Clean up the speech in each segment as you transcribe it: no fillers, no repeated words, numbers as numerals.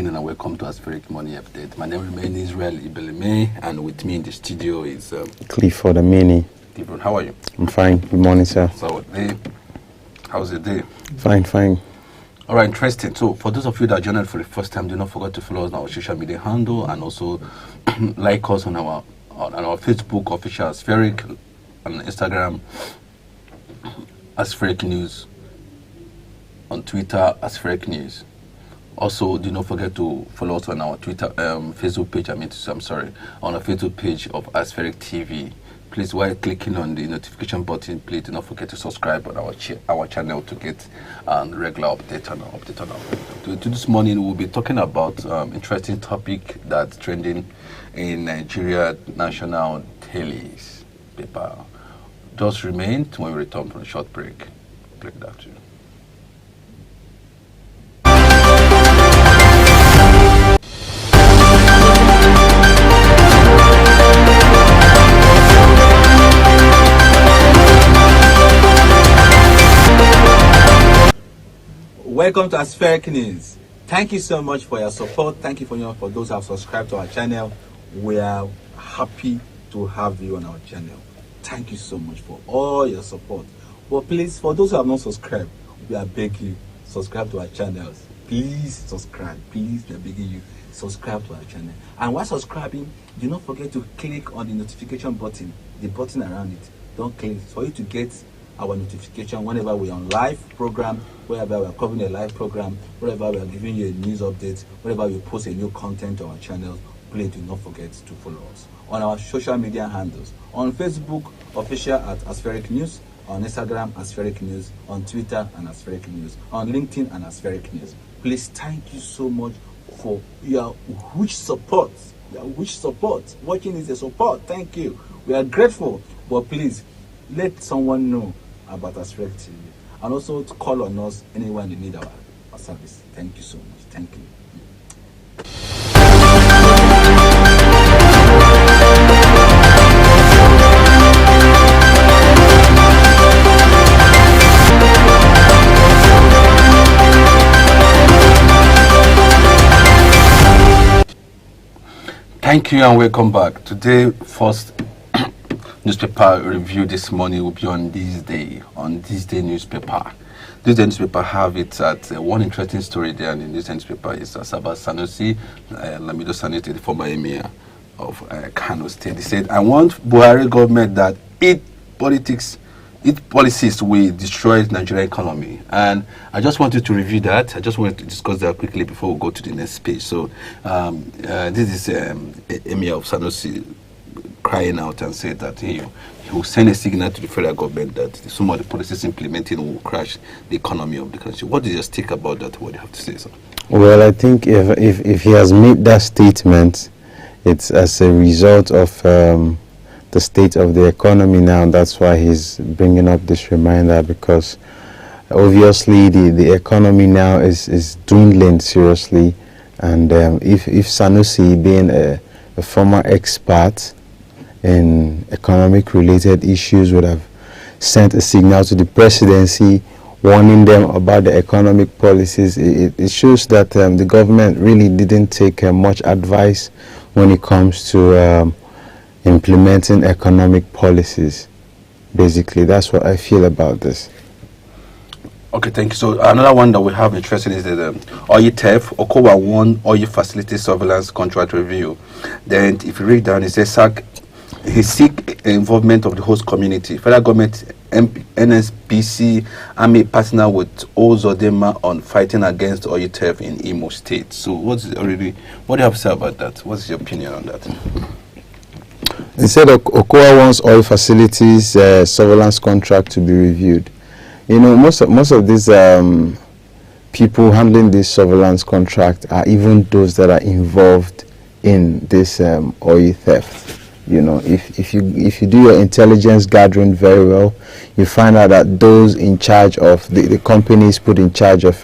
evening and welcome to Aspheric Money Update. My name remains Israel Ibeleme, and with me in the studio is Clifford Amini. Clifford, how are you? I'm fine. Good morning, sir. So, how's the day? Fine. All right, interesting. So, for those of you that joined us for the first time, do not forget to follow us on our social media handle and also like us on our Facebook official Aspheric, on Instagram Aspheric News, on Twitter Aspheric News. Also, do not forget to follow us on our Facebook page. On our Facebook page of Aspheric TV. Please, while clicking on the notification button, please do not forget to subscribe on our channel to get regular update on our. This morning, we'll be talking about interesting topic that's trending in Nigeria national dailies paper. Just remain when we return from a short break. Click that too. Welcome to Aspheric News. Thank you so much for your support. Thank you for those who have subscribed to our channel. We are happy to have you on our channel. Thank you so much for all your support. But please, for those who have not subscribed, we are begging you, subscribe to our channels. Please subscribe. Please, we are begging you, subscribe to our channel. And while subscribing, do not forget to click on the notification button, the button around it. Don't click for you to get our notification whenever we're on live program, wherever we're covering a live program, wherever we're giving you a news update, whenever we post a new content on our channel. Please do not forget to follow us on our social media handles. On Facebook, official at Aspheric News, on Instagram, Aspheric News, on Twitter, and Aspheric News, on LinkedIn, and Aspheric News. Please, thank you so much for your huge support. Watching is a support. Thank you. We are grateful. But please, let someone know about Aspheric TV, and also to call on us anyone you need our service. Thank you so much. Thank you. Thank you and welcome back. Today, first newspaper review this morning will be on This Day newspaper. This Day newspaper have it at one interesting story there in this newspaper is about Sanusi, Lamido Sanusi, the former emir of Kano State. He said, I want Buhari government that its policies will destroy the Nigerian economy. And I just wanted to review that. I just wanted to discuss that quickly before we go to the next page. So this is emir of Sanusi crying out and said that he will send a signal to the federal government that some of the policies implementing will crash the economy of the country. What do you think about that? What do you have to say, sir? Well, I think if he has made that statement, it's as a result of the state of the economy now. That's why he's bringing up this reminder, because obviously the economy now is dwindling seriously. And if Sanusi, being a former expert in economic related issues, would have sent a signal to the presidency warning them about the economic policies, it shows that the government really didn't take much advice when it comes to implementing economic policies. Basically, that's what I feel about this. Okay, thank you. So another one that we have interested is the oil theft. Okowa won oil facility surveillance contract review. Then if you read down, it says he seek involvement of the host community. Federal government, NSPC, Army partner with Ozodema on fighting against oil theft in Imo State. So what do you have to say about that? What's your opinion on that? He said Okowa wants oil facilities surveillance contract to be reviewed. You know, most of these people handling this surveillance contract are even those that are involved in this oil theft. You know, if you do your intelligence gathering very well, you find out that those in charge of the companies put in charge of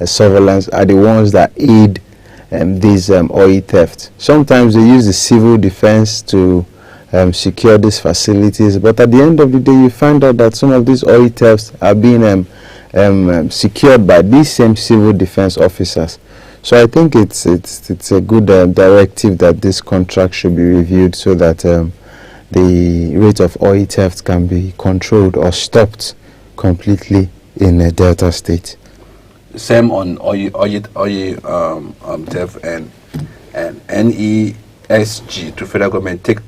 surveillance are the ones that aid these oil theft. Sometimes they use the civil defense to secure these facilities, but at the end of the day, you find out that some of these oil thefts are being secured by these same civil defense officers. So I think it's a good directive that this contract should be reviewed so that the rate of oil theft can be controlled or stopped completely in a Delta state. Same on oil theft and NESG to federal government take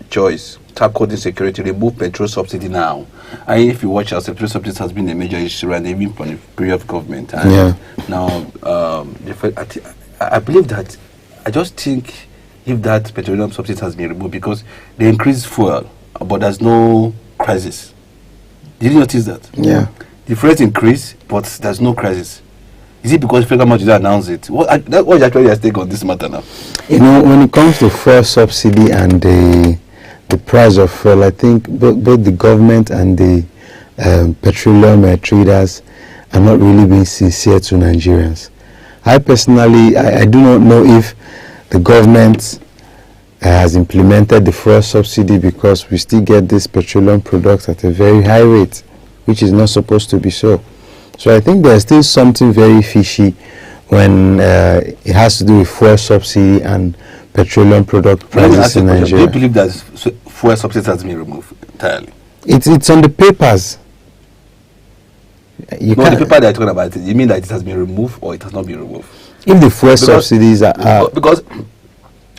choice, tackle the security, remove petrol subsidy now. And if you watch us, the petrol subsidy has been a major issue and even from the period of government. And now, I believe that, I just think if that petroleum subsidy has been removed because they increased fuel, but there's no crisis. Did you notice that? Yeah. The freight increased, but there's no crisis. Is it because federal government didn't announce it? What is actually your take on this matter now? You know, when it comes to fuel subsidy and the price of fuel, I think both the government and the petroleum traders are not really being sincere to Nigerians. I personally, I do not know if the government has implemented the fuel subsidy because we still get this petroleum product at a very high rate, which is not supposed to be so. So I think there's still something very fishy when it has to do with fuel subsidy and petroleum product prices in Nigeria. Do you believe that fuel subsidy has been removed entirely? It's on the papers. The paper that you're talking about, you mean that it has been removed or it has not been removed? If the fuel subsidies are... Because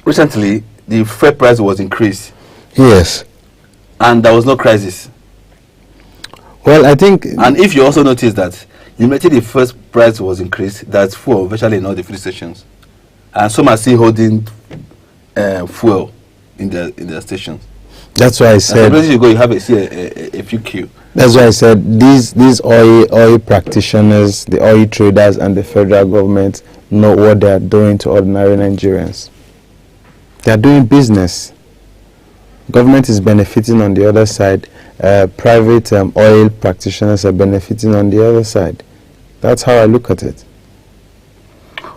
recently, the fuel price was increased. Yes. And there was no crisis. Well, I think... And if you also notice that immediately the first price was increased, that's fuel virtually in all the fuel stations. And some are still holding fuel in their stations. That's why I said... And you go, you have a few queue. That's why I said these oil practitioners, the oil traders and the federal government know what they are doing to ordinary Nigerians. They are doing business. Government is benefiting on the other side. Private oil practitioners are benefiting on the other side. That's how I look at it.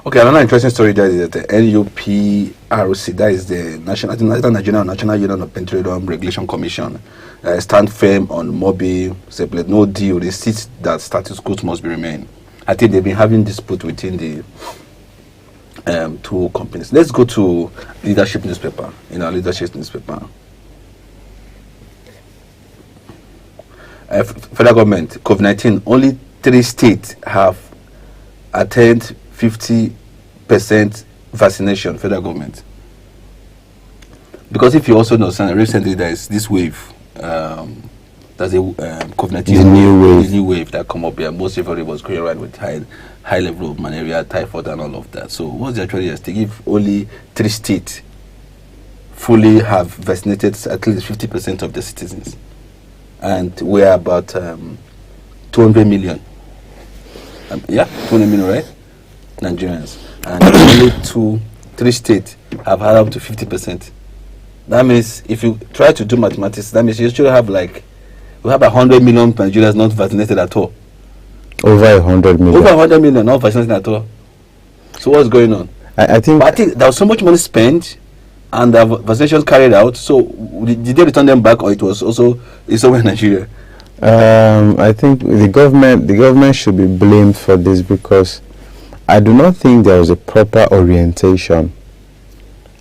Okay, another interesting story there is that the NUPRC, that is the National Union of Petroleum Regulation Commission, stand firm on Mobi, separate, no deal, they insist that status quo must be remain. I think they've been having dispute within the two companies. Let's go to leadership newspaper, leadership newspaper. Federal government, COVID-19, only 3 states have attained 50% vaccination, federal government. Because if you also know, recently there is this wave, there's a COVID-19 new wave that come up here. Most everybody was going around with high level of malaria, typhoid and all of that. So what's the actual stake? If only 3 states fully have vaccinated at least 50% of the citizens, and we're about 200 million. 200 million, right? Nigerians. And only 3 states have had up to 50%. That means if you try to do mathematics, that means you should have we have 100 million Nigerians not vaccinated at all. Over 100 million. Over 100 million not vaccinated at all. So what's going on? I think there was so much money spent and the vaccinations carried out. So did they return them back, or it was also in Nigeria? I think the government should be blamed for this, because I do not think there was a proper orientation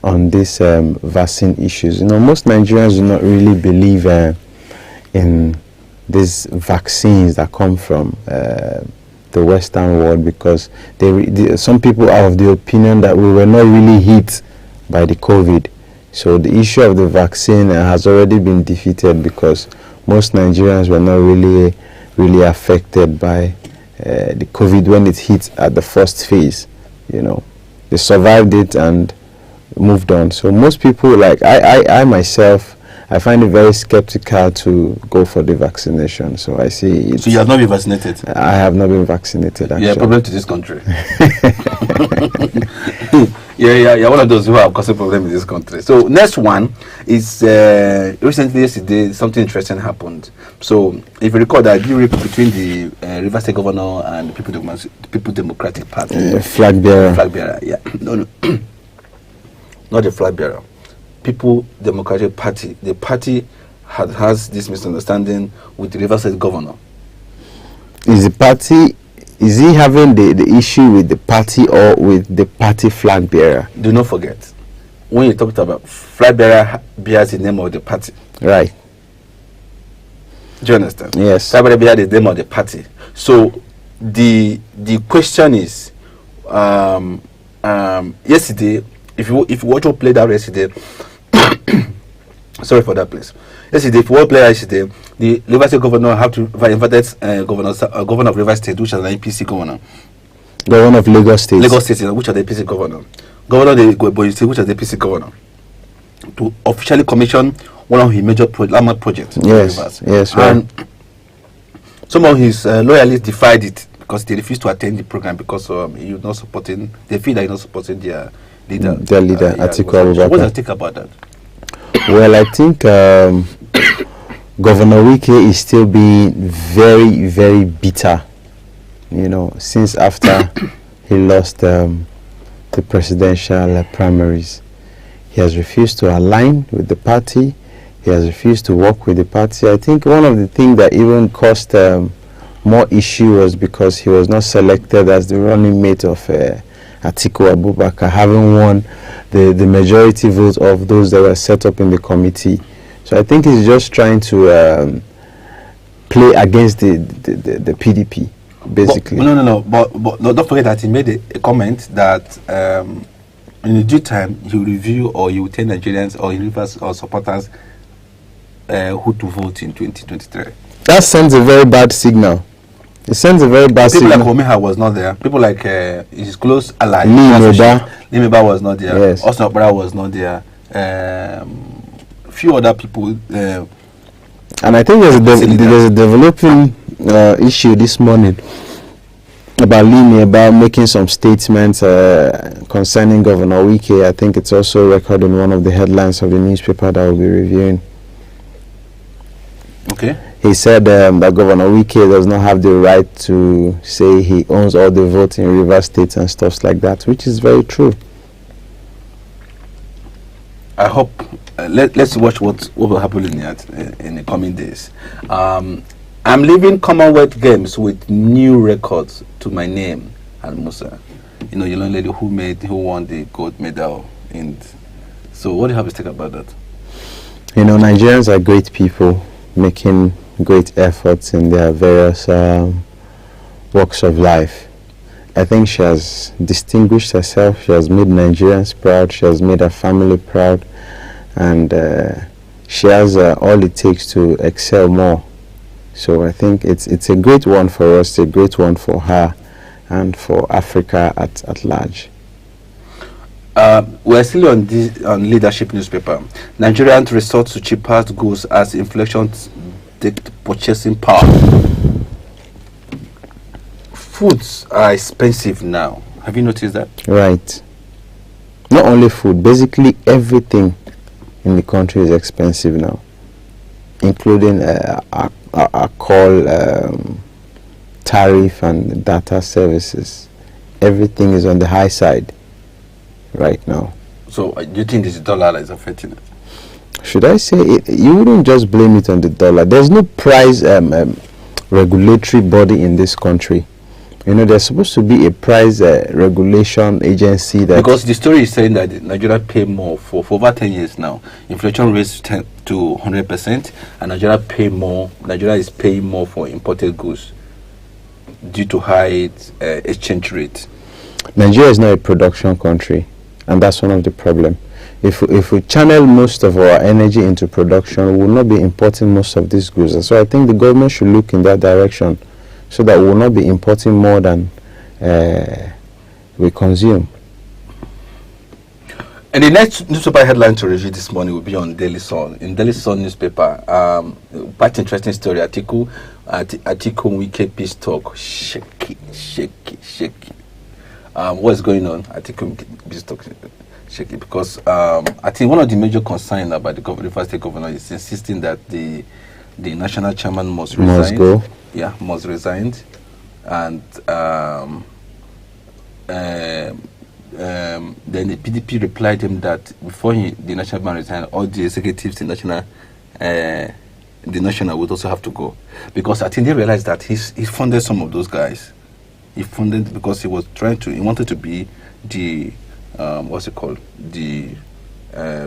on these vaccine issues. Most Nigerians do not really believe in these vaccines that come from the Western world, because some people are of the opinion that we were not really hit by the COVID. So the issue of the vaccine has already been defeated, because most Nigerians were not really affected by the COVID when it hit at the first phase. They survived it and moved on. So most people, like I myself, I find it very skeptical to go for the vaccination. So I see it. So you have not been vaccinated? I have not been vaccinated, actually. Yeah, problem to this country. Yeah, one of those who have caused a problem in this country. So next one is recently yesterday something interesting happened. So if you recall, that deal between the River State Governor and the People Democratic Party. Flag bearer. Flag bearer, yeah. No. Not the flag bearer. People Democratic Party. The party has this misunderstanding with the River State Governor. Is the party is he having the issue with the party or with the party flag bearer? Do not forget, when you talked about flag bearer bears the name of the party. Right. Do you understand? Yes. Flag bearer bears the name of the party. So the question is, yesterday, if you watch what played out yesterday, sorry for that, please. Yesterday, if you want to play yesterday, the Rivers State governor have to invited governor of Rivers State, which is an APC governor. Governor of Lagos State. Lagos State, which is the APC governor. Governor of Benue State, which is the APC governor, to officially commission one of his major landmark projects. Yes, yes, right. And some of his loyalists defied it because they refused to attend the program because he was not supporting. They feel that he's not supporting their leader. Their leader, Atiku Abubakar. What do you think about that? Well, I think Governor Wike is still being very, very bitter, since after he lost the presidential primaries. He has refused to align with the party. He has refused to work with the party. I think one of the things that even caused more issue was because he was not selected as the running mate of Atiku Abubakar, having won the majority vote of those that were set up in the committee. So I think he's just trying to play against the PDP, basically. But, no. But don't forget that he made a comment that in due time he will review or he will tell Nigerians or Rivers or supporters who to vote in 2023. That sends a very bad signal. It sends a very bad signal. People like Omeha was not there. People like his close ally, Lee Maeba was not there. Yes. Osman Okpara was not there. Few other people. And I think there's a developing issue this morning about Lee Maeba making some statements concerning Governor Wike. I think it's also recorded in one of the headlines of the newspaper that we'll be reviewing. Okay. He said that Governor Wike does not have the right to say he owns all the votes in Rivers State and stuff like that, which is very true. I hope let's watch what will happen in the coming days. I'm leaving Commonwealth Games with new records to my name and Musa. The young lady who won the gold medal. So what do you have to think about that? Nigerians are great people making great efforts in their various walks of life. I think she has distinguished herself. She has made Nigerians proud. She has made her family proud, and she has all it takes to excel more. So I think it's a great one for us, a great one for her, and for Africa at large. We're still on leadership newspaper. Nigerians resort to cheaper goods as inflation takes purchasing power. Foods are expensive now. Have you noticed that? Right. Not only food, basically everything in the country is expensive now, including our call tariff and data services. Everything is on the high side right now. So do you think this dollar that is affecting it? Should I say it? You wouldn't just blame it on the dollar. There's no price regulatory body in this country. There's supposed to be a price regulation agency that... Because the story is saying that Nigeria pay more for over 10 years now. Inflation raised to 100%, and Nigeria is paying more for imported goods due to high exchange rate. Nigeria is not a production country, and that's one of the problems. If we channel most of our energy into production, we will not be importing most of these goods. So I think the government should look in that direction, so that we will not be importing more than we consume. And the next newspaper headline to review this morning will be on Daily Sun. In Daily Sun newspaper, quite interesting story. Atiku Wike peace talk. Shaky. What's going on? Atiku peace talk. Shaky, because I think one of the major concerns about the Rivers State governor is insisting that the national chairman must resign. Must go. Yeah, must resign, and then the PDP replied him that before the national chairman resigned, all the executives in the national would also have to go, because I think they realized that he funded some of those guys He funded because he wanted to be the what's it called, the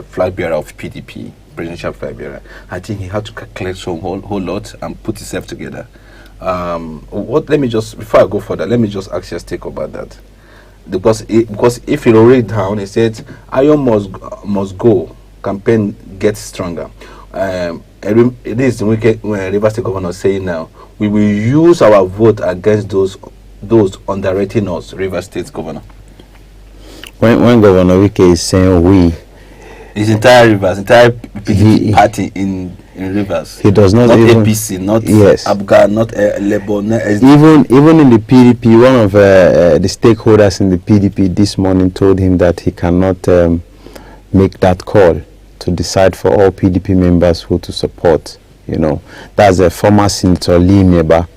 flag bearer of PDP, presidential flag bearer. I think he had to collect some whole lot and put himself together. Let me just, before I go further, let me just ask your take about that. Because if you read down, he said, "Iron must go. Campaign gets stronger." It is the Wike, when Rivers State Governor saying now, "We will use our vote against those underrating us." Rivers State Governor. When Governor Wike is saying we, his entire PDP party in Rivers. He does not even APC, not yes. Abga, not Labour, not even in the PDP. One of the stakeholders in the PDP this morning told him that he cannot make that call to decide for all PDP members who to support. You know, that's a former Senator Lee Maeba,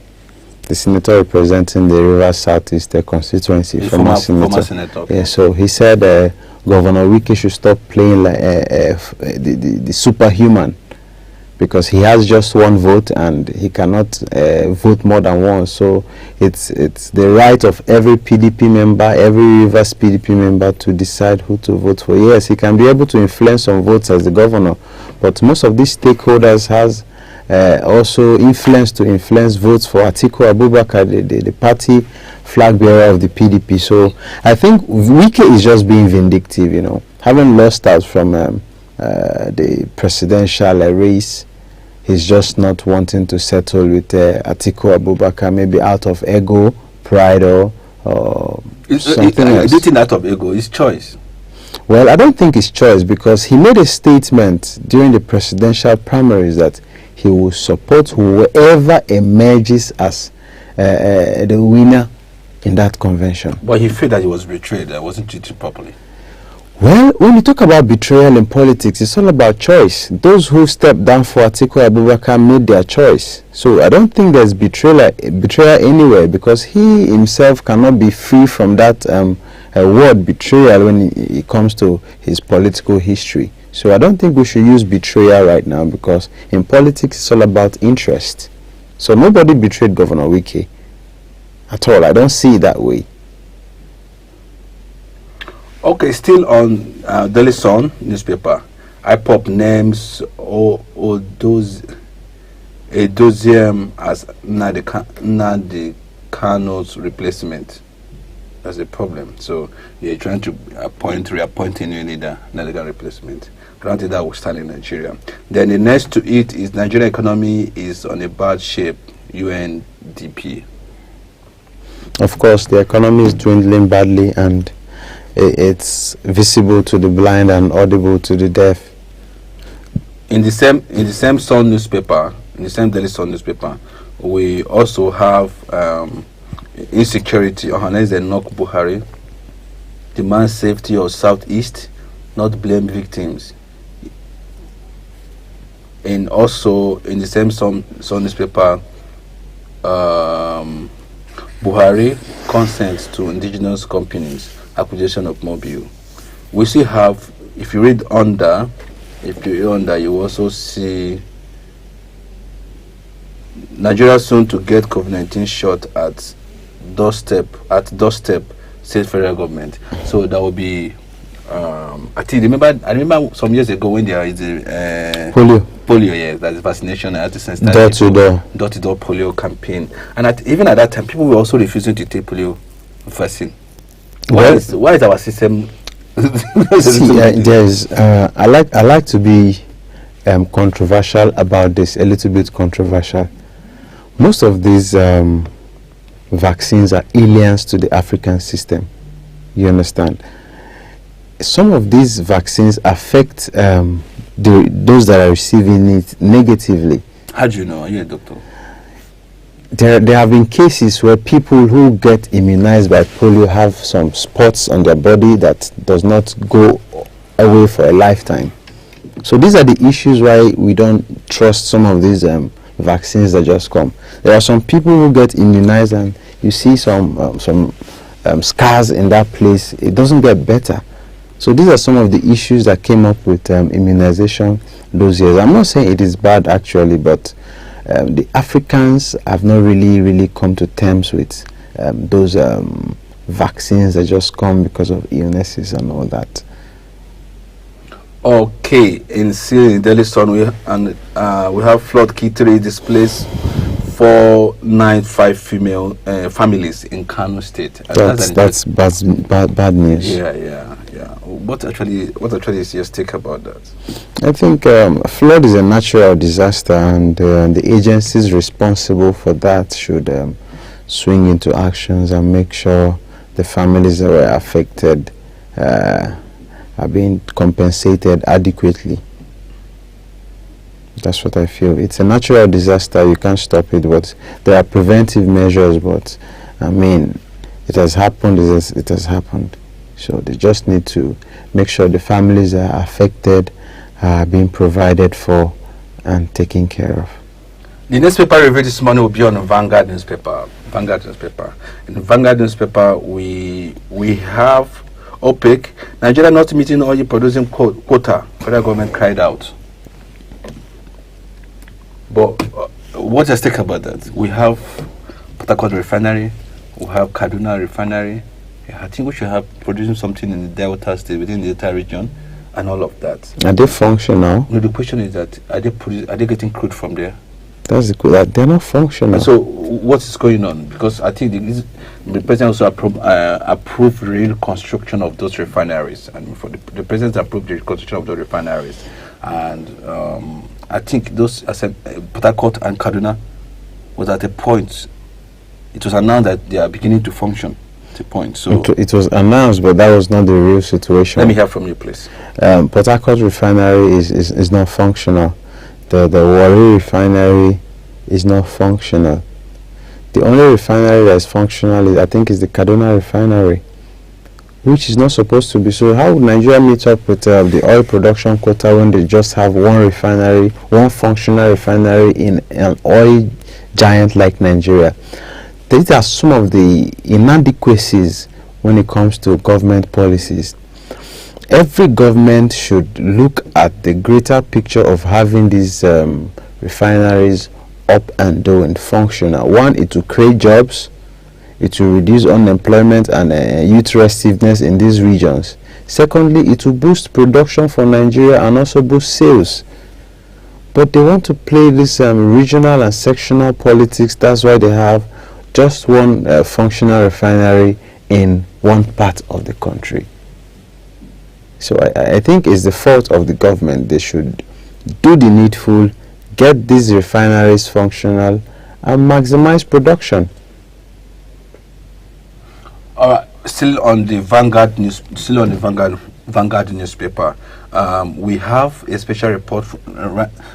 the senator representing the Rivers Southeast constituency. Former senator. Okay. Yeah, so he said Governor Wike should stop playing like the superhuman, because he has just one vote and he cannot vote more than one. So it's the right of every PDP member, every Rivers PDP member, to decide who to vote for. Yes, he can be able to influence some votes as the governor, but most of these stakeholders has also influence votes for Atiku Abubakar, the party flag bearer of the PDP. So I think Wike is just being vindictive, you know, having lost out from the presidential race. He's just not wanting to settle with Atiku Abubakar, maybe out of ego, pride, or something else. Do you think out of ego? It's choice. Well, I don't think it's choice, because he made a statement during the presidential primaries that he will support whoever emerges as the winner in that convention. But he felt that he was betrayed, that wasn't treated properly. Well, when you talk about betrayal in politics, it's all about choice. Those who stepped down for Atiku Abubakar made their choice. So I don't think there's betrayal anywhere, because he himself cannot be free from that word betrayal when it comes to his political history. So I don't think we should use betrayal right now, because in politics it's all about interest. So nobody betrayed Governor Wike at all. I don't see it that way. Okay, still on Daily Sun newspaper, IPOP names Edoziem as Nnamdi Kanu's replacement. That's a problem. So you're trying to reappoint a new leader, Nnamdi replacement. Granted, that will stand in Nigeria. Then the next to it is Nigerian economy is on a bad shape, UNDP. Of course, the economy is dwindling badly, and it's visible to the blind and audible to the deaf. In the same Sun newspaper, in the same Daily Sun newspaper, we also have insecurity. Organize the knock Buhari, demand safety of Southeast, not blame victims. And also in the same Sun newspaper, Buhari consents to indigenous companies acquisition of mobile. We still have, if you read under, you also see Nigeria soon to get COVID-19 shot at doorstep, state federal government. So that will be I remember some years ago when there is a polio, yeah, that's vaccination. I had to send door-to-door polio campaign, and even at that time, people were also refusing to take polio vaccine. Why is our system? I like to be controversial about this, a little bit controversial. Most of these vaccines are aliens to the African system. You understand? Some of these vaccines affect those that are receiving it negatively. How do you know? Are you a doctor? There have been cases where people who get immunized by polio have some spots on their body that does not go away for a lifetime. So these are the issues why we don't trust some of these vaccines that just come. There are some people who get immunized and you see some scars in that place. It doesn't get better. So these are some of the issues that came up with immunization those years. I'm not saying it is bad actually, but the Africans have not really come to terms with those vaccines that just come because of illnesses and all that. Okay, in Delhi Sun, we have flood key 3 displaced 495 female families in Kano State. That's bad news. Yeah. What actually is your take about that? I think flood is a natural disaster, and the agencies responsible for that should swing into actions and make sure the families that were affected are being compensated adequately. That's what I feel. It's a natural disaster. You can't stop it, but there are preventive measures. But I mean, it has happened. It has happened. So they just need to make sure the families that are affected are being provided for and taken care of. The newspaper review this morning will be on Vanguard newspaper. In Vanguard newspaper, we have OPEC, Nigeria not meeting oil producing quota. Federal government cried out. But what's your take about that? We have Port Harcourt refinery, we have Kaduna refinery. I think we should have producing something in the Delta state, within the Delta region, and all of that. Are they functional? No, the question is that are they getting crude from there? That's the good. They're not functional. And so what is going on? Because I think the president also approved real construction of those refineries, and for the president approved the construction of those refineries, and I think those, I said, Port Harcourt and Kaduna was at a point. It was announced that they are beginning to function. The point. So it was announced, but that was not the real situation. Let me hear from you, please. Port Harcourt refinery is not functional. The Warri refinery is not functional. The only refinery that is functional, I think, is the Kaduna refinery, which is not supposed to be. So how would Nigeria meet up with the oil production quota when they just have one refinery, one functional refinery in an oil giant like Nigeria? These are some of the inadequacies when it comes to government policies. Every government should look at the greater picture of having these refineries up and doing functional. One, it will create jobs, it will reduce unemployment and youth restiveness in these regions. Secondly, it will boost production for Nigeria and also boost sales. But they want to play this regional and sectional politics. That's why they have just one functional refinery in one part of the country. So I think it's the fault of the government. They should do the needful, get these refineries functional, and maximize production. All right, still on the Vanguard newspaper, we have a special report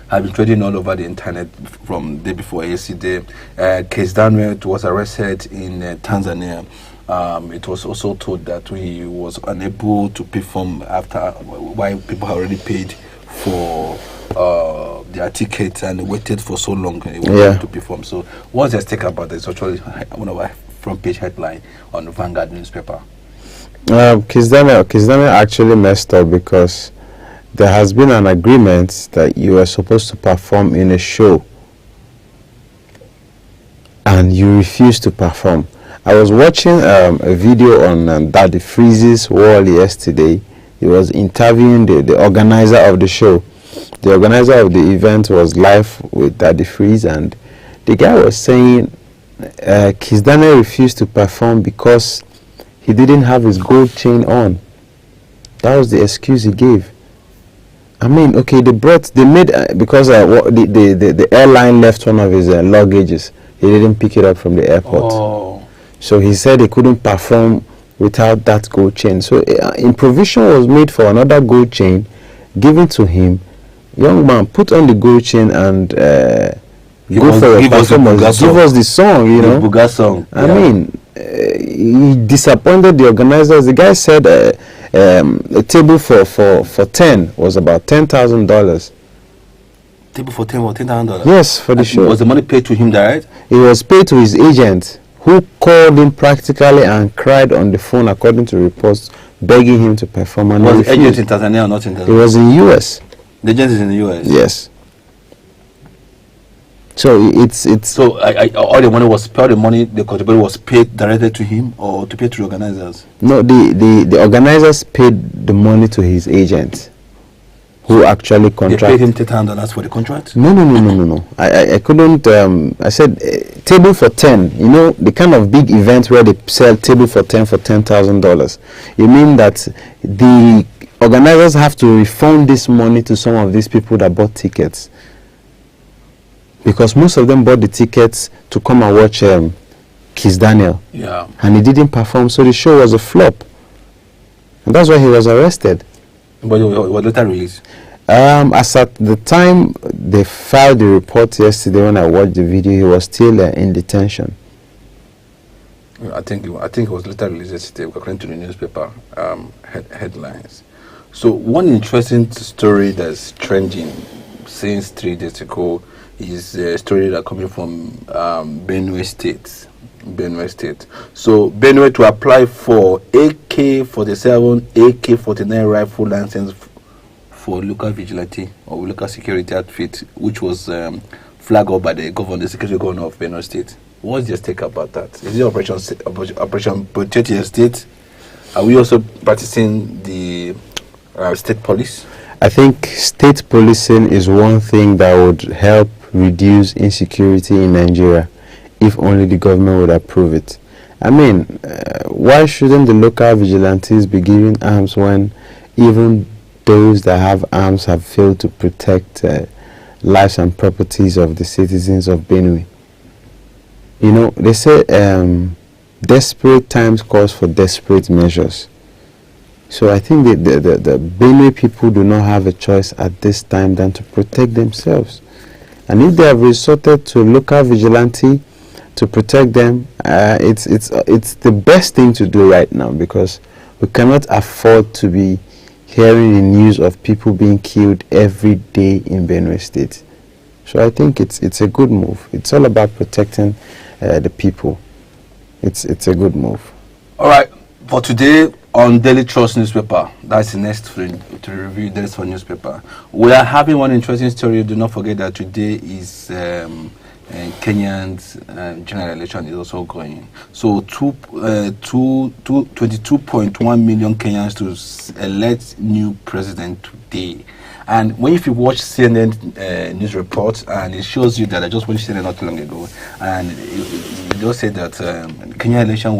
have been trading all over the internet from the day before yesterday. Case Daniel was arrested in Tanzania. It was also told that he was unable to perform after why people had already paid for their tickets and waited for so long and he was able to perform. So what's your take about this? It's actually one of our front page headline on the Vanguard newspaper. Case Daniel actually messed up because there has been an agreement that you are supposed to perform in a show and you refuse to perform. I was watching a video on Daddy Freeze's wall yesterday. He was interviewing the organizer of the show. The organizer of the event was live with Daddy Freeze, and the guy was saying Case Daniel refused to perform because he didn't have his gold chain on. That was the excuse he gave. I mean, okay, they made because the airline left one of his luggages. He didn't pick it up from the airport. Oh. So he said he couldn't perform without that gold chain. So provision was made for another gold chain given to him. Young man, put on the gold chain and go for your performance. Give us the song, you know. Buga song. I mean, he disappointed the organizers. The guy said a table for 10 was about $10,000. Table for 10 or $10,000? Yes, for the show. Was the money paid to him direct? It was paid to his agent, who called him practically and cried on the phone, according to reports, begging him to perform. And was the agent in Tanzania or not in Tanzania? It was in US. The agent is in the US? Yes. So it's So all the money the contributor was paid directly to him or to pay to the organizers? no, the organizers paid the money to his agent, who actually They contracted. paid him $10,000 for the contract? No. I couldn't. I said table for 10. You know, the kind of big event where they sell table for 10 for $10,000. You mean that the organizers have to refund this money to some of these people that bought tickets, because most of them bought the tickets to come and watch Kiss Daniel. Yeah. And he didn't perform, so the show was a flop. And that's why he was arrested. But it was later released. As at the time they filed the report yesterday, when I watched the video, he was still in detention. I think it was later released yesterday, according to the newspaper headlines. So one interesting story that's trending since 3 days ago is a story that coming from Benue State. So Benue to apply for AK-47, AK-49 rifle license for local vigilante or local security outfit, which was flagged up by the security governor of Benue State. What's your take about that? Is it Operation Protect Your State? Are we also practicing the state police? I think state policing is one thing that would help reduce insecurity in Nigeria, if only the government would approve it. I mean, why shouldn't the local vigilantes be given arms when even those that have arms have failed to protect lives and properties of the citizens of Benue? You know, they say desperate times calls for desperate measures. So I think the Benue people do not have a choice at this time than to protect themselves. And if they have resorted to local vigilante to protect them, it's the best thing to do right now, because we cannot afford to be hearing the news of people being killed every day in Benue State. So I think it's a good move. It's all about protecting the people. It's a good move. All right, for today on Daily Trust newspaper, that's the next thing to review Daily Trust newspaper. We are having one interesting story. Do not forget that today is Kenyan's general election is also going. So 22.1 million Kenyans to elect new president today. And if you watch CNN news reports, and it shows you that I just watched CNN not too long ago, and it just said that Kenya election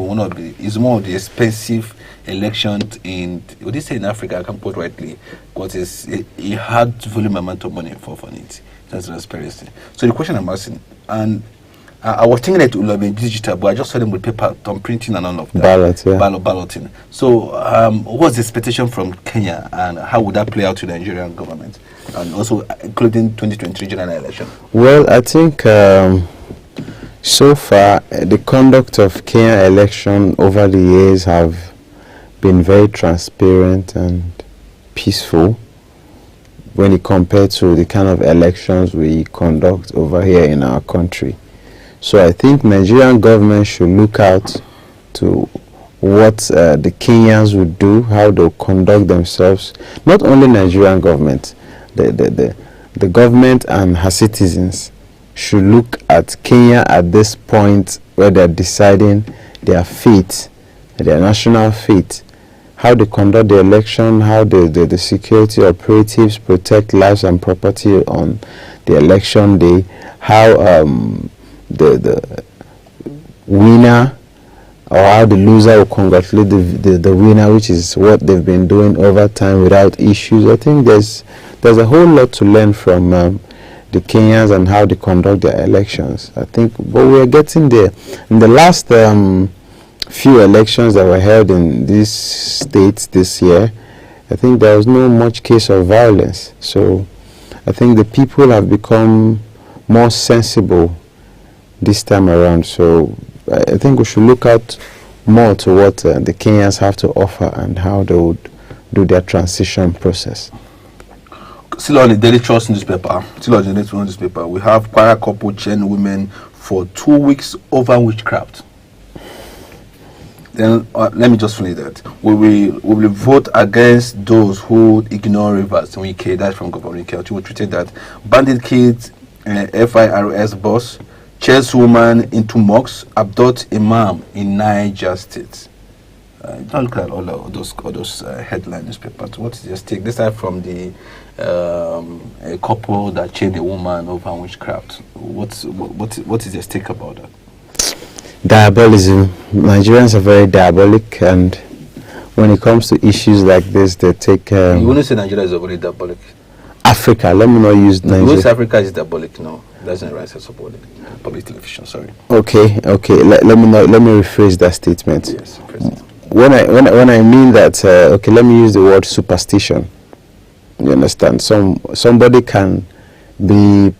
is one of the expensive elections in, what do you say in Africa? I can't put rightly, because it had volume amount of money for it. That's transparency. So the question I'm asking, and I was thinking that it would be digital, but I just saw them with paper, thumb printing and all of that. Balloting. So what's the expectation from Kenya, and how would that play out to the Nigerian government, and also including 2023 general election? Well, I think so far the conduct of Kenya election over the years have been very transparent and peaceful when you compare to the kind of elections we conduct over here in our country. So I think Nigerian government should look out to what the Kenyans would do, how they'll conduct themselves. Not only Nigerian government, the government and her citizens should look at Kenya at this point where they're deciding their fate, their national fate, how they conduct the election, how the security operatives protect lives and property on the election day, how the winner or how the loser will congratulate the winner, which is what they've been doing over time without issues. I think there's a whole lot to learn from the Kenyans and how they conduct their elections. I think, but we're getting there. In the last few elections that were held in these states this year, I think there was no much case of violence. So I think the people have become more sensible this time around. So I think we should look out more to what the Kenyans have to offer and how they would do their transition process. Still on the Daily Trust newspaper, we have choir couple chain women for 2 weeks over witchcraft. Then let me just finish that. We will vote against those who ignore rivers. Wike, that's from Governor Wike, who treated that bandit kids FIRS boss, chase woman into mosque, abduct imam in Niger State. Don't look at all those headline newspapers. What is your stake? This time from the a couple that chained a woman over witchcraft. What is your stake about that? Diabolism. Nigerians are very diabolic, and when it comes to issues like this, they take. You wouldn't say Nigeria is very diabolic. Africa. Let me not use Nigeria. West Africa is diabolic. No, that's not right. It's public television. Sorry. Okay. Let me rephrase that statement. Yes, President. When I mean that, okay, let me use the word superstition. You understand? Somebody can be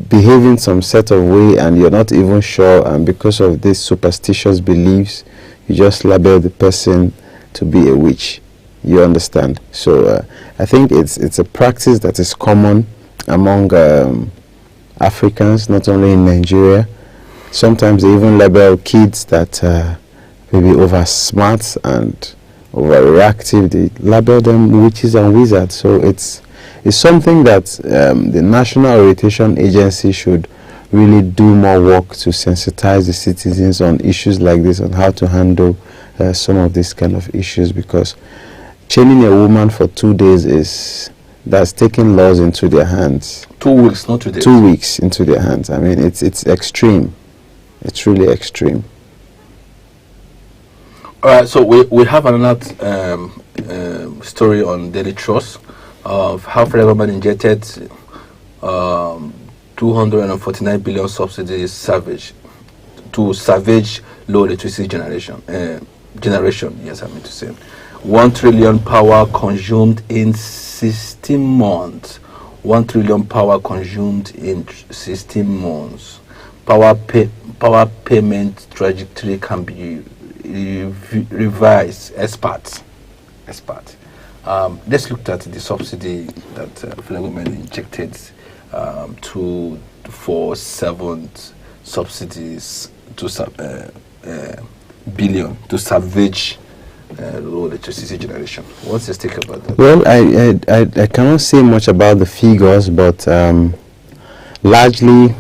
behaving some set of way, and you're not even sure, and because of this superstitious beliefs, you just label the person to be a witch. You understand? So I think it's a practice that is common among Africans, not only in Nigeria. Sometimes they even label kids that maybe over smart and overreactive. They label them witches and wizards. So it's something that the National Orientation Agency should really do more work to sensitize the citizens on issues like this, on how to handle some of these kind of issues, because chaining a woman for 2 days that's taking laws into their hands. 2 weeks, not 2 days. 2 weeks into their hands. I mean, it's extreme. It's really extreme. All right, so we have another story on Daily Trust of how federal government injected 249 billion subsidies savage low electricity generation. Yes, I mean to say 1 trillion power consumed in 16 months. 1 trillion power consumed in 16 months. Power payment trajectory can be revised. Experts. Let's look at the subsidy that federal government injected for 7 subsidies to billion to salvage low electricity generation. What's your take about that? Well, I cannot say much about the figures, but largely,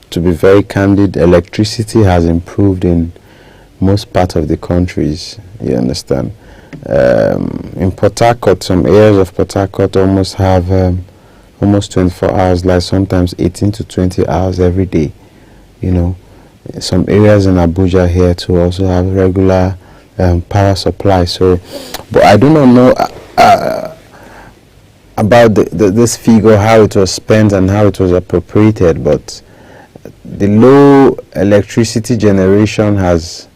to be very candid, electricity has improved in most parts of the countries. You understand? In Port Harcourt, some areas of Port Harcourt almost have almost 24 hours, like sometimes 18 to 20 hours every day. You know, some areas in Abuja here too also have regular power supply. So, but I do not know about this figure, how it was spent and how it was appropriated, but the low electricity generation has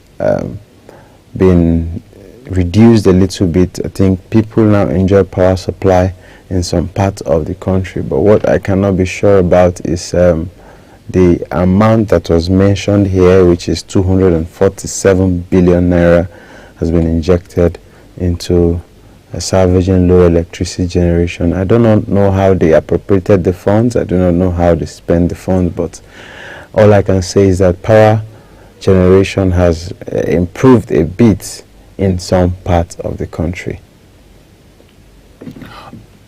been reduced a little bit. I think people now enjoy power supply in some parts of the country, but what I cannot be sure about is the amount that was mentioned here, which is 247 billion naira, has been injected into salvaging low electricity generation. I do not know how they appropriated the funds. I do not know how they spend the funds, but all I can say is that power generation has improved a bit in some parts of the country.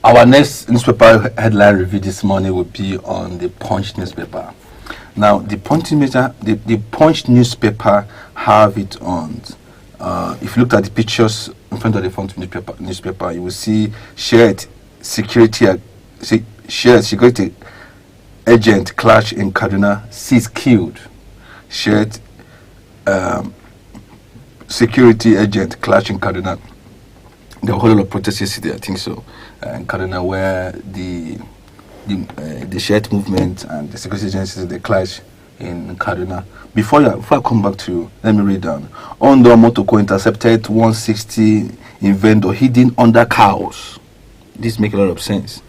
Our next newspaper headline review this morning will be on the Punch newspaper. Now, the Punch newspaper have it on. If you look at the pictures in front of the front newspaper, you will see shared security agent clash in Kaduna, 6 killed. Shared security agent clash in Kaduna. There were a whole lot of protests yesterday, I think so, in Kaduna, where the shared movement and the security agencies, they clash in Kaduna. Before I come back to you, let me read down. Ondo Motoko intercepted 160 in vendor hidden under cows. This makes a lot of sense.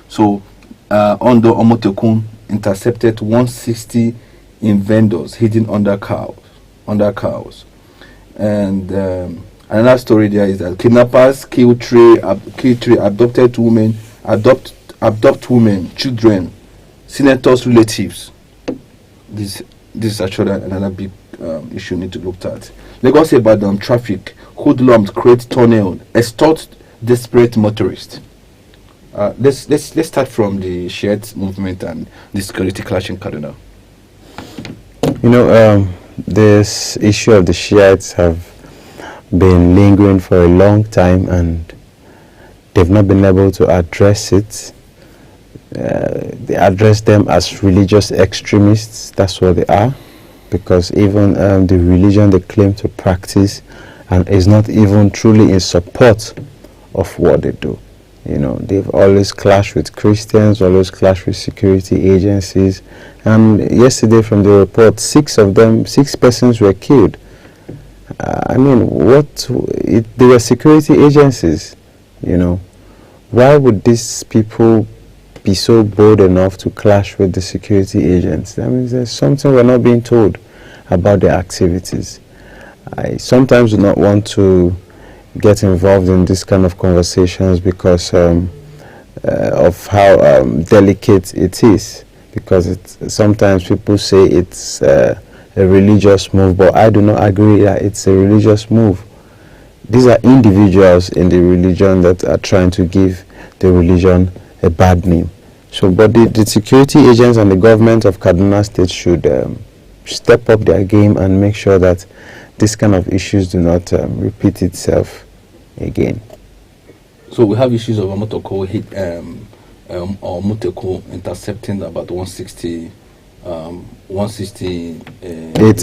So, Ondo Omotokun intercepted 160 in vendors hidden under cows. And another story there is that kidnappers kill three abducted women, adopt women, children, senators' relatives. This is actually another big issue need to look at. Lagos Ibadan traffic, hoodlums create tunnel, extort desperate motorists. Let's start from the Shiite movement and the security clash in Kaduna. You know, this issue of the Shiites have been lingering for a long time, and they've not been able to address it. They address them as religious extremists. That's what they are, because even the religion they claim to practice and is not even truly in support of what they do. You know, they've always clashed with Christians, always clashed with security agencies. And yesterday, from the report, 6 persons were killed. I mean, they were security agencies, you know. Why would these people be so bold enough to clash with the security agents? I mean, there's something we're not being told about their activities. I sometimes do not want to get involved in this kind of conversations because of how delicate it is. Because sometimes people say it's a religious move, but I do not agree that it's a religious move. These are individuals in the religion that are trying to give the religion a bad name. So, but the security agents and the government of Kaduna State should step up their game and make sure that this kind of issues do not repeat itself again. So we have issues of Motoko or Motoko intercepting about 168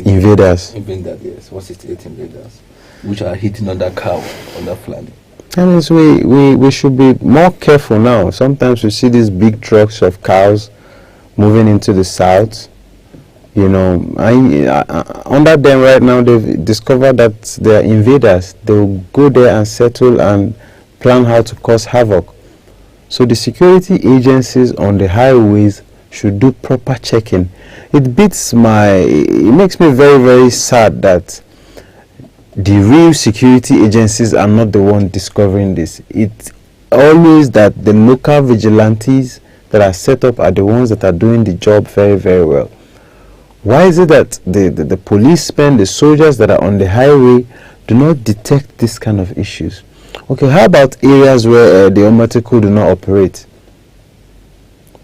invaders. Yes, 168 invaders, which are hitting on that cow on that flag. And so we should be more careful now. Sometimes we see these big trucks of cows moving into the south. You know, under them right now, they've discovered that they're invaders. They'll go there and settle and plan how to cause havoc. So the security agencies on the highways should do proper checking. It makes me very, very sad that the real security agencies are not the one discovering this. It's always that the local vigilantes that are set up are the ones that are doing the job very, very well. Why is it that the policemen, the soldiers that are on the highway do not detect this kind of issues? Okay, how about areas where the Omatiko do not operate?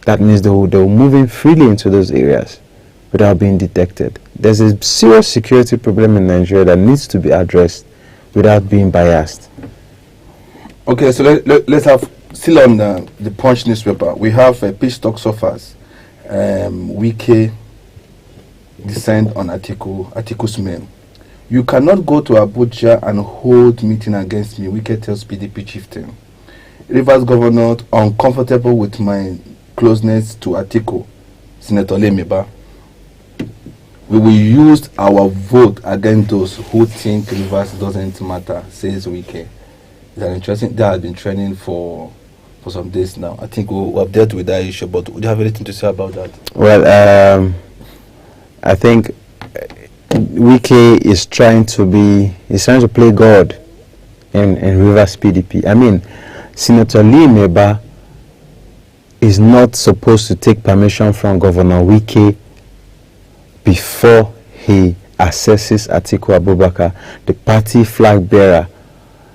That means they will move in freely into those areas without being detected. There's a serious security problem in Nigeria that needs to be addressed without being biased. Okay, so let's have, still on the Punch newspaper, we have peace talk suffers. Wike descend on Atiku's men. You cannot go to Abuja and hold meeting against me, Wike tells PDP chieftain. Rivers governor uncomfortable with my closeness to Atiku, Senator Lee Maeba. We will use our vote against those who think Rivers doesn't matter, says Wike. It's an interesting, that has been trending for some days now. I think we have dealt with that issue, but would you have anything to say about that? Well, I think Wike is trying to play God in Rivers PDP. I mean, Senator Lee Maeba is not supposed to take permission from Governor Wike before he assesses Atiku Abubakar, the party flag bearer.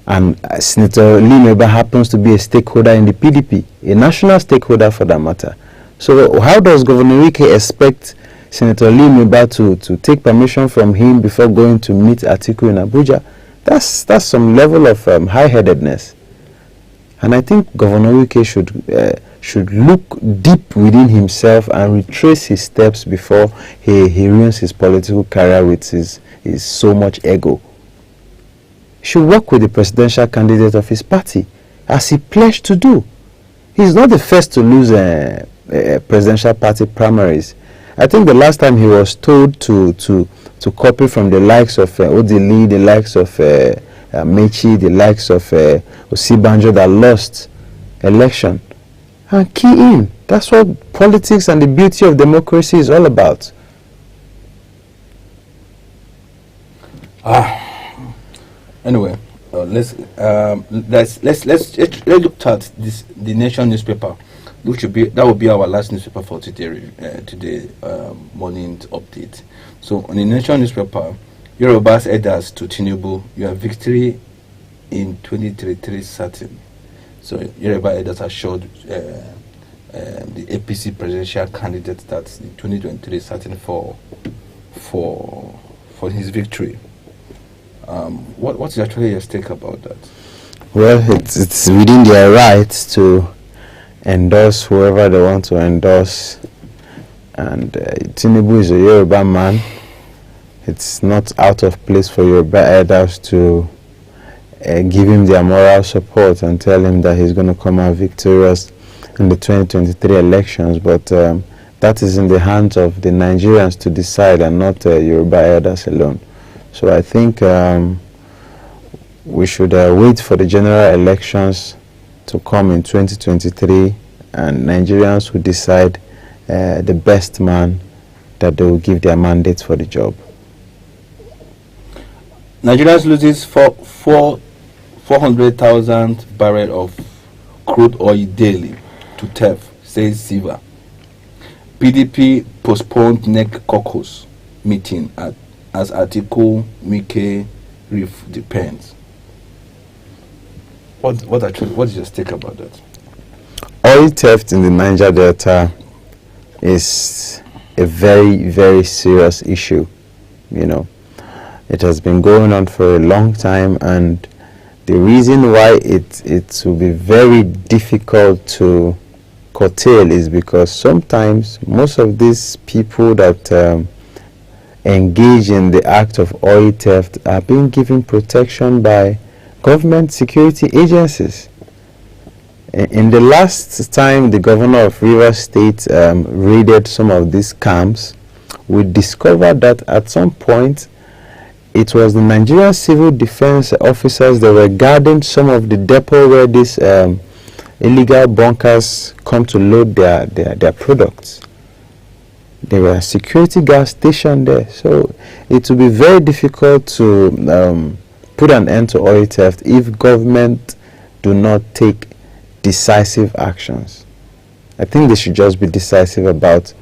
And Senator Lee Maeba happens to be a stakeholder in the PDP, a national stakeholder for that matter. So how does Governor Wike expect Senator Lee Maeba to take permission from him before going to meet Atiku in Abuja? That's some level of high-headedness. And I think Governor Wike should look deep within himself and retrace his steps before he ruins his political career with his so much ego. He should work with the presidential candidate of his party, as he pledged to do. He's not the first to lose a presidential party primaries. I think the last time he was told to copy from the likes of Odili, the likes of Mechi, the likes of Osibanjo that lost election. And key in. That's what politics and the beauty of democracy is all about. Anyway, let's look at this, the Nation newspaper, which will be our last newspaper for today morning update. So on the Nation newspaper, Yoruba's elders to Tinubu, your victory in 2033 certain. So Yoruba elders assured the APC presidential candidate that the 2023 is certain for his victory. What's actually your stake about that? Well, it's within their rights to endorse whoever they want to endorse, and Tinubu is a Yoruba man. It's not out of place for Yoruba elders to give him their moral support and tell him that he's going to come out victorious in the 2023 elections, but that is in the hands of the Nigerians to decide, and not Yoruba elders alone. So I think we should wait for the general elections to come in 2023, and Nigerians will decide the best man that they will give their mandate for the job. Nigerians loses 400,000 barrels of crude oil daily to theft, says Siva. PDP postponed NEC caucus meeting as Atiku Wike reef depends. What is your stake about that? Oil theft in the Niger Delta is a very, very serious issue. You know, it has been going on for a long time, and the reason why it will be very difficult to curtail is because sometimes most of these people that engage in the act of oil theft are being given protection by government security agencies. In the last time the governor of Rivers State raided some of these camps, we discovered that at some point it was the Nigerian civil defense officers that were guarding some of the depot where these illegal bunkers come to load their products. There were security guards stationed there. So it will be very difficult to put an end to oil theft if government do not take decisive actions. I think they should just be decisive about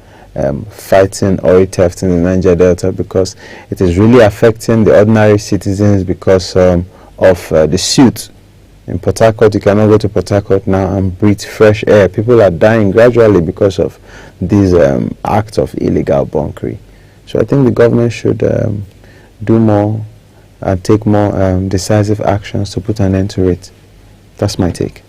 fighting oil theft in the Niger Delta, because it is really affecting the ordinary citizens because of the suit. In Port Harcourt, you cannot go to Port Harcourt now and breathe fresh air. People are dying gradually because of these acts of illegal bunkering. So I think the government should do more and take more decisive actions to put an end to it. That's my take.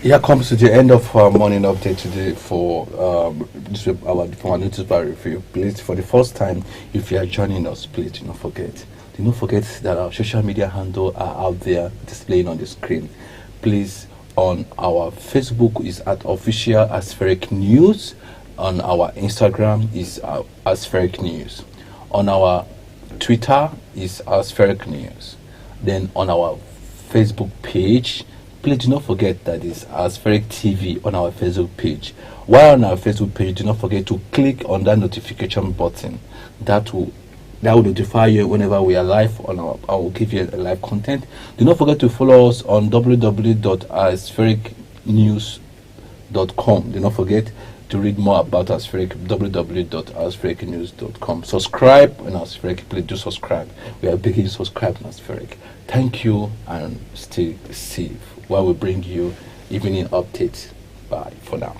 Here comes to the end of our morning update today for our newspaper review. Please, for the first time, if you are joining us, please do not forget that our social media handle are out there displaying on the screen. Please, on our Facebook is at official Aspheric News. On our Instagram is Aspheric News. On our Twitter is Aspheric News. Then on our Facebook page, please do not forget that it's Aspheric TV on our Facebook page. While on our Facebook page, do not forget to click on that notification button. That will notify you whenever we are live on our. I will give you a live content. Do not forget to follow us on www.asfericnews.com. Do not forget to read more about Aspheric, www.asfericnews.com. Subscribe on Aspheric. Please do subscribe. We are begging you to subscribe on Aspheric. Thank you, and stay safe while we bring you evening updates. Bye for now.